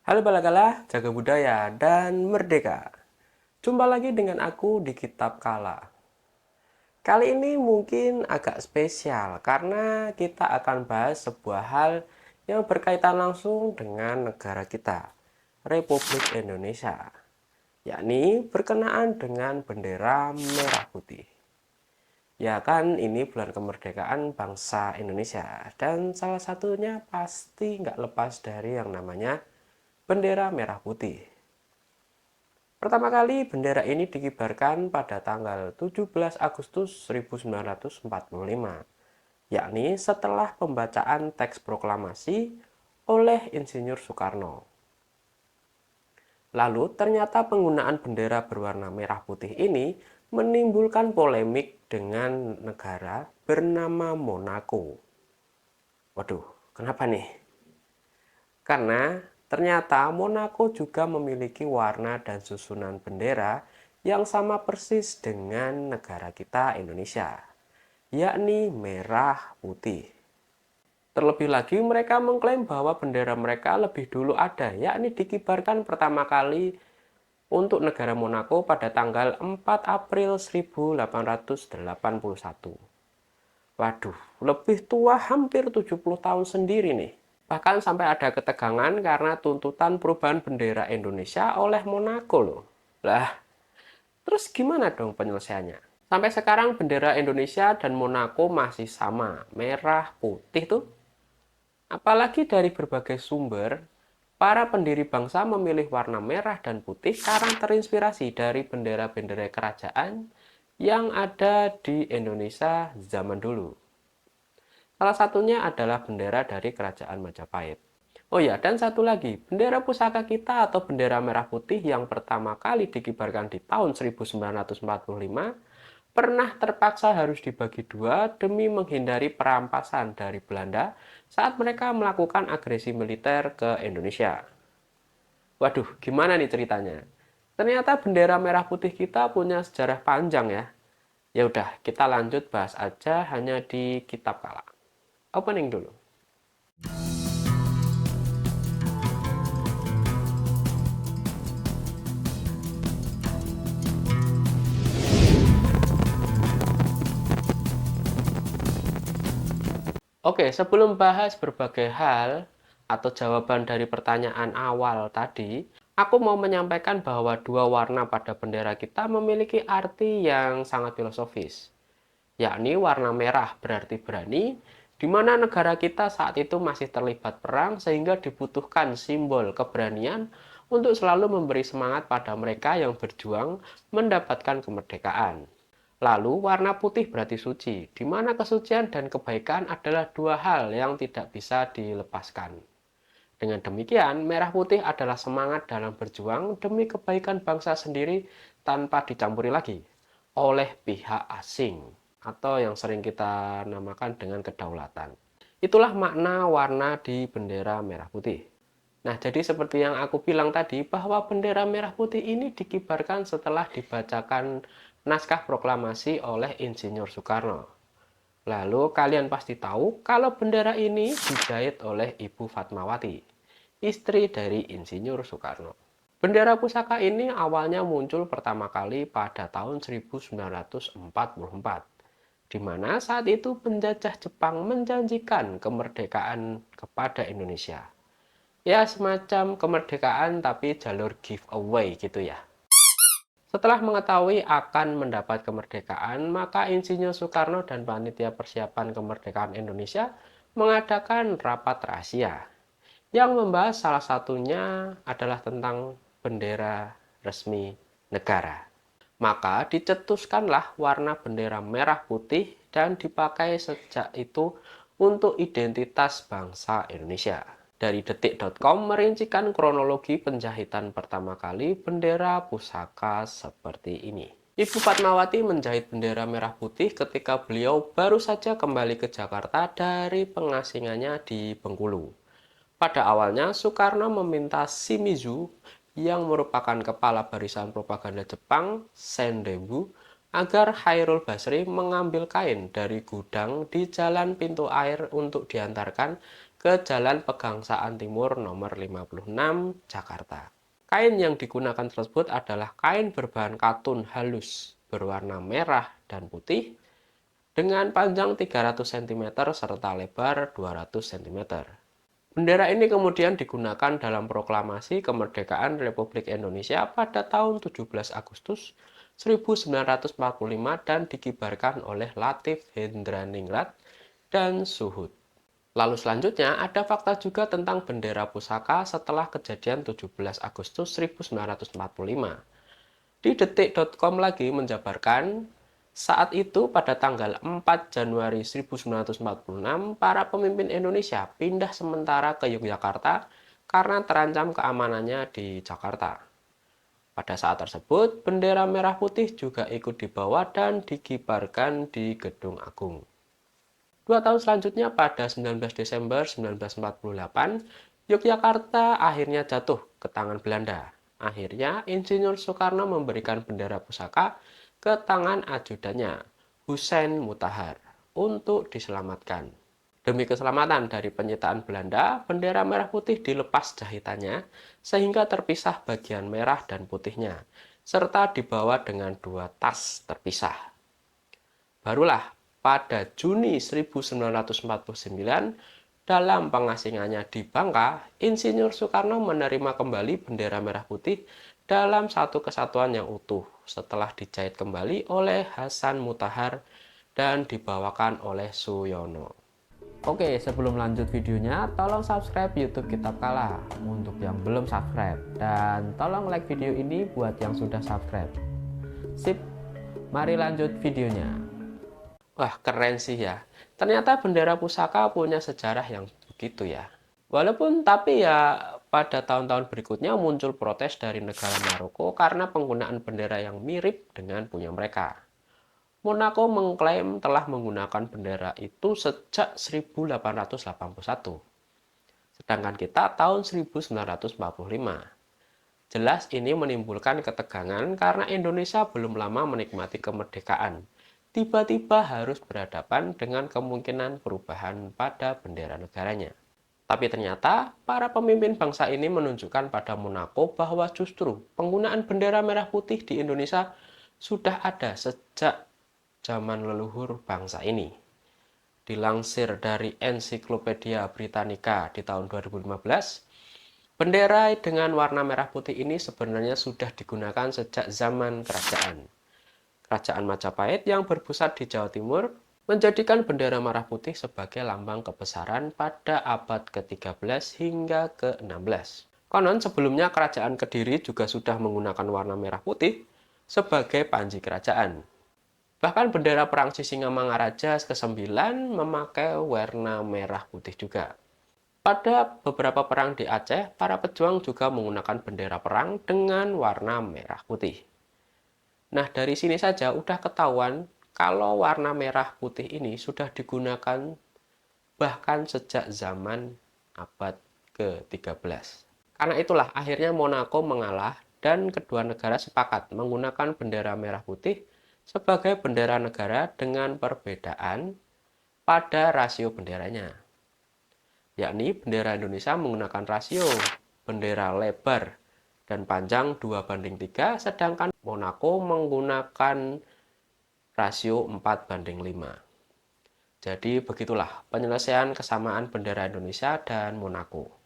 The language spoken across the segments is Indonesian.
Halo Balagala, jaga budaya dan merdeka. Jumpa lagi dengan aku di Kitab Kala. Kali ini mungkin agak spesial karena kita akan bahas sebuah hal yang berkaitan langsung dengan negara kita, Republik Indonesia, yakni berkenaan dengan bendera merah putih. Ya kan, ini bulan kemerdekaan bangsa Indonesia dan salah satunya pasti nggak lepas dari yang namanya bendera merah putih. Pertama kali bendera ini dikibarkan pada tanggal 17 Agustus 1945, yakni setelah pembacaan teks proklamasi oleh Insinyur Soekarno. Lalu ternyata penggunaan bendera berwarna merah putih ini menimbulkan polemik dengan negara bernama Monaco. Waduh, kenapa nih? Karena ternyata Monaco juga memiliki warna dan susunan bendera yang sama persis dengan negara kita Indonesia, yakni merah putih. Terlebih lagi mereka mengklaim bahwa bendera mereka lebih dulu ada, yakni dikibarkan pertama kali untuk negara Monaco pada tanggal 4 April 1881. Waduh, lebih tua hampir 70 tahun sendiri nih. Bahkan sampai ada ketegangan karena tuntutan perubahan bendera Indonesia oleh Monaco loh. Lah, terus gimana dong penyelesaiannya? Sampai sekarang bendera Indonesia dan Monaco masih sama, merah putih tuh. Apalagi dari berbagai sumber, para pendiri bangsa memilih warna merah dan putih karena terinspirasi dari bendera-bendera kerajaan yang ada di Indonesia zaman dulu. Salah satunya adalah bendera dari Kerajaan Majapahit. Oh ya, dan satu lagi, bendera pusaka kita atau bendera merah putih yang pertama kali dikibarkan di tahun 1945 pernah terpaksa harus dibagi dua demi menghindari perampasan dari Belanda saat mereka melakukan agresi militer ke Indonesia. Waduh, gimana nih ceritanya? Ternyata bendera merah putih kita punya sejarah panjang ya. Ya udah, kita lanjut bahas aja hanya di Kitab Kala. Opening dulu. Oke, sebelum bahas berbagai hal atau jawaban dari pertanyaan awal tadi, aku mau menyampaikan bahwa dua warna pada bendera kita memiliki arti yang sangat filosofis, yakni warna merah berarti berani, di mana negara kita saat itu masih terlibat perang sehingga dibutuhkan simbol keberanian untuk selalu memberi semangat pada mereka yang berjuang mendapatkan kemerdekaan. Lalu warna putih berarti suci, di mana kesucian dan kebaikan adalah dua hal yang tidak bisa dilepaskan. Dengan demikian, merah putih adalah semangat dalam berjuang demi kebaikan bangsa sendiri tanpa dicampuri lagi oleh pihak asing atau yang sering kita namakan dengan kedaulatan. Itulah makna warna di bendera merah putih. Nah, jadi seperti yang aku bilang tadi, bahwa bendera merah putih ini dikibarkan setelah dibacakan naskah proklamasi oleh Insinyur Soekarno. Lalu kalian pasti tahu kalau bendera ini dijahit oleh Ibu Fatmawati, istri dari Insinyur Soekarno. Bendera pusaka ini awalnya muncul pertama kali pada tahun 1944, di mana saat itu penjajah Jepang menjanjikan kemerdekaan kepada Indonesia. Ya, semacam kemerdekaan tapi jalur giveaway gitu ya. Setelah mengetahui akan mendapat kemerdekaan, maka Insinyur Soekarno dan Panitia Persiapan Kemerdekaan Indonesia mengadakan rapat rahasia yang membahas salah satunya adalah tentang bendera resmi negara. Maka dicetuskanlah warna bendera merah putih dan dipakai sejak itu untuk identitas bangsa Indonesia. Dari detik.com merincikan kronologi penjahitan pertama kali bendera pusaka seperti ini. Ibu Fatmawati menjahit bendera merah putih ketika beliau baru saja kembali ke Jakarta dari pengasingannya di Bengkulu. Pada awalnya, Soekarno meminta Shimizu yang merupakan kepala barisan propaganda Jepang, Sendebu, agar Chairul Basri mengambil kain dari gudang di Jalan Pintu Air untuk diantarkan ke Jalan Pegangsaan Timur nomor 56, Jakarta. Kain yang digunakan tersebut adalah kain berbahan katun halus berwarna merah dan putih dengan panjang 300 cm serta lebar 200 cm. Bendera ini kemudian digunakan dalam proklamasi kemerdekaan Republik Indonesia pada tahun 17 Agustus 1945 dan dikibarkan oleh Latif Hendraningrat dan Suhud. Lalu selanjutnya ada fakta juga tentang bendera pusaka setelah kejadian 17 Agustus 1945. Di detik.com lagi menjabarkan, saat itu pada tanggal 4 Januari 1946, para pemimpin Indonesia pindah sementara ke Yogyakarta karena terancam keamanannya di Jakarta. Pada saat tersebut, bendera merah putih juga ikut dibawa dan dikibarkan di Gedung Agung. 2 tahun selanjutnya pada 19 Desember 1948, Yogyakarta akhirnya jatuh ke tangan Belanda. Akhirnya, Insinyur Soekarno memberikan bendera pusaka ke tangan ajudannya, Hussein Mutahar, untuk diselamatkan. Demi keselamatan dari penyitaan Belanda, bendera merah putih dilepas jahitannya sehingga terpisah bagian merah dan putihnya, serta dibawa dengan 2 tas terpisah. Barulah pada Juni 1949, dalam pengasingannya di Bangka, Insinyur Soekarno menerima kembali bendera merah putih dalam satu kesatuan yang utuh setelah dijahit kembali oleh Hasan Mutahar dan dibawakan oleh Suyono. Oke, sebelum lanjut videonya, tolong subscribe YouTube Kitab Kala untuk yang belum subscribe, dan tolong like video ini buat yang sudah subscribe. Sip, mari lanjut videonya. Wah, keren sih ya. Ternyata bendera pusaka punya sejarah yang begitu ya. Walaupun tapi ya pada tahun-tahun berikutnya muncul protes dari negara Maroko karena penggunaan bendera yang mirip dengan punya mereka. Monaco mengklaim telah menggunakan bendera itu sejak 1881. Sedangkan kita tahun 1945. Jelas ini menimbulkan ketegangan karena Indonesia belum lama menikmati kemerdekaan. Tiba-tiba harus berhadapan dengan kemungkinan perubahan pada bendera negaranya. Tapi ternyata para pemimpin bangsa ini menunjukkan pada Monaco bahwa justru penggunaan bendera merah putih di Indonesia sudah ada sejak zaman leluhur bangsa ini. Dilansir dari Ensiklopedia Britannica di tahun 2015, bendera dengan warna merah putih ini sebenarnya sudah digunakan sejak zaman kerajaan. Kerajaan Majapahit yang berpusat di Jawa Timur menjadikan bendera merah putih sebagai lambang kebesaran pada abad ke-13 hingga ke-16. Konon sebelumnya kerajaan Kediri juga sudah menggunakan warna merah putih sebagai panji kerajaan. Bahkan bendera perang Sisingamangaraja ke-9 memakai warna merah putih juga. Pada beberapa perang di Aceh, para pejuang juga menggunakan bendera perang dengan warna merah putih. Nah, dari sini saja udah ketahuan kalau warna merah putih ini sudah digunakan bahkan sejak zaman abad ke-13. Karena itulah akhirnya Monaco mengalah dan kedua negara sepakat menggunakan bendera merah putih sebagai bendera negara dengan perbedaan pada rasio benderanya. Yakni bendera Indonesia menggunakan rasio bendera lebar dan panjang 2:3, sedangkan Monaco menggunakan rasio 4:5. Jadi begitulah penyelesaian kesamaan bendera Indonesia dan Monaco.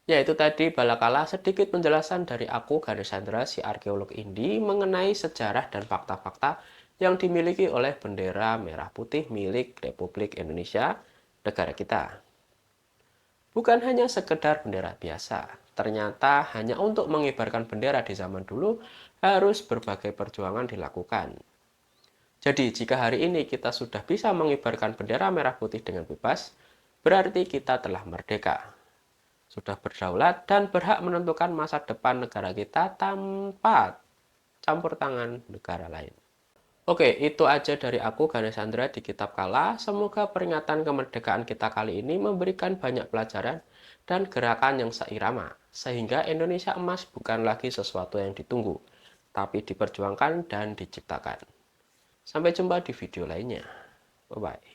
Ya, itu tadi balakala sedikit penjelasan dari aku, Ganesh Chandra, si arkeolog Indi, mengenai sejarah dan fakta-fakta yang dimiliki oleh bendera merah putih milik Republik Indonesia, negara kita. Bukan hanya sekedar bendera biasa, ternyata hanya untuk mengibarkan bendera di zaman dulu harus berbagai perjuangan dilakukan. Jadi jika hari ini kita sudah bisa mengibarkan bendera merah putih dengan bebas, berarti kita telah merdeka. Sudah berdaulat dan berhak menentukan masa depan negara kita tanpa campur tangan negara lain. Oke, itu aja dari aku, Ganesh Chandra, di Kitab Kala. Semoga peringatan kemerdekaan kita kali ini memberikan banyak pelajaran dan gerakan yang seirama, sehingga Indonesia emas bukan lagi sesuatu yang ditunggu, tapi diperjuangkan dan diciptakan. Sampai jumpa di video lainnya. Bye-bye.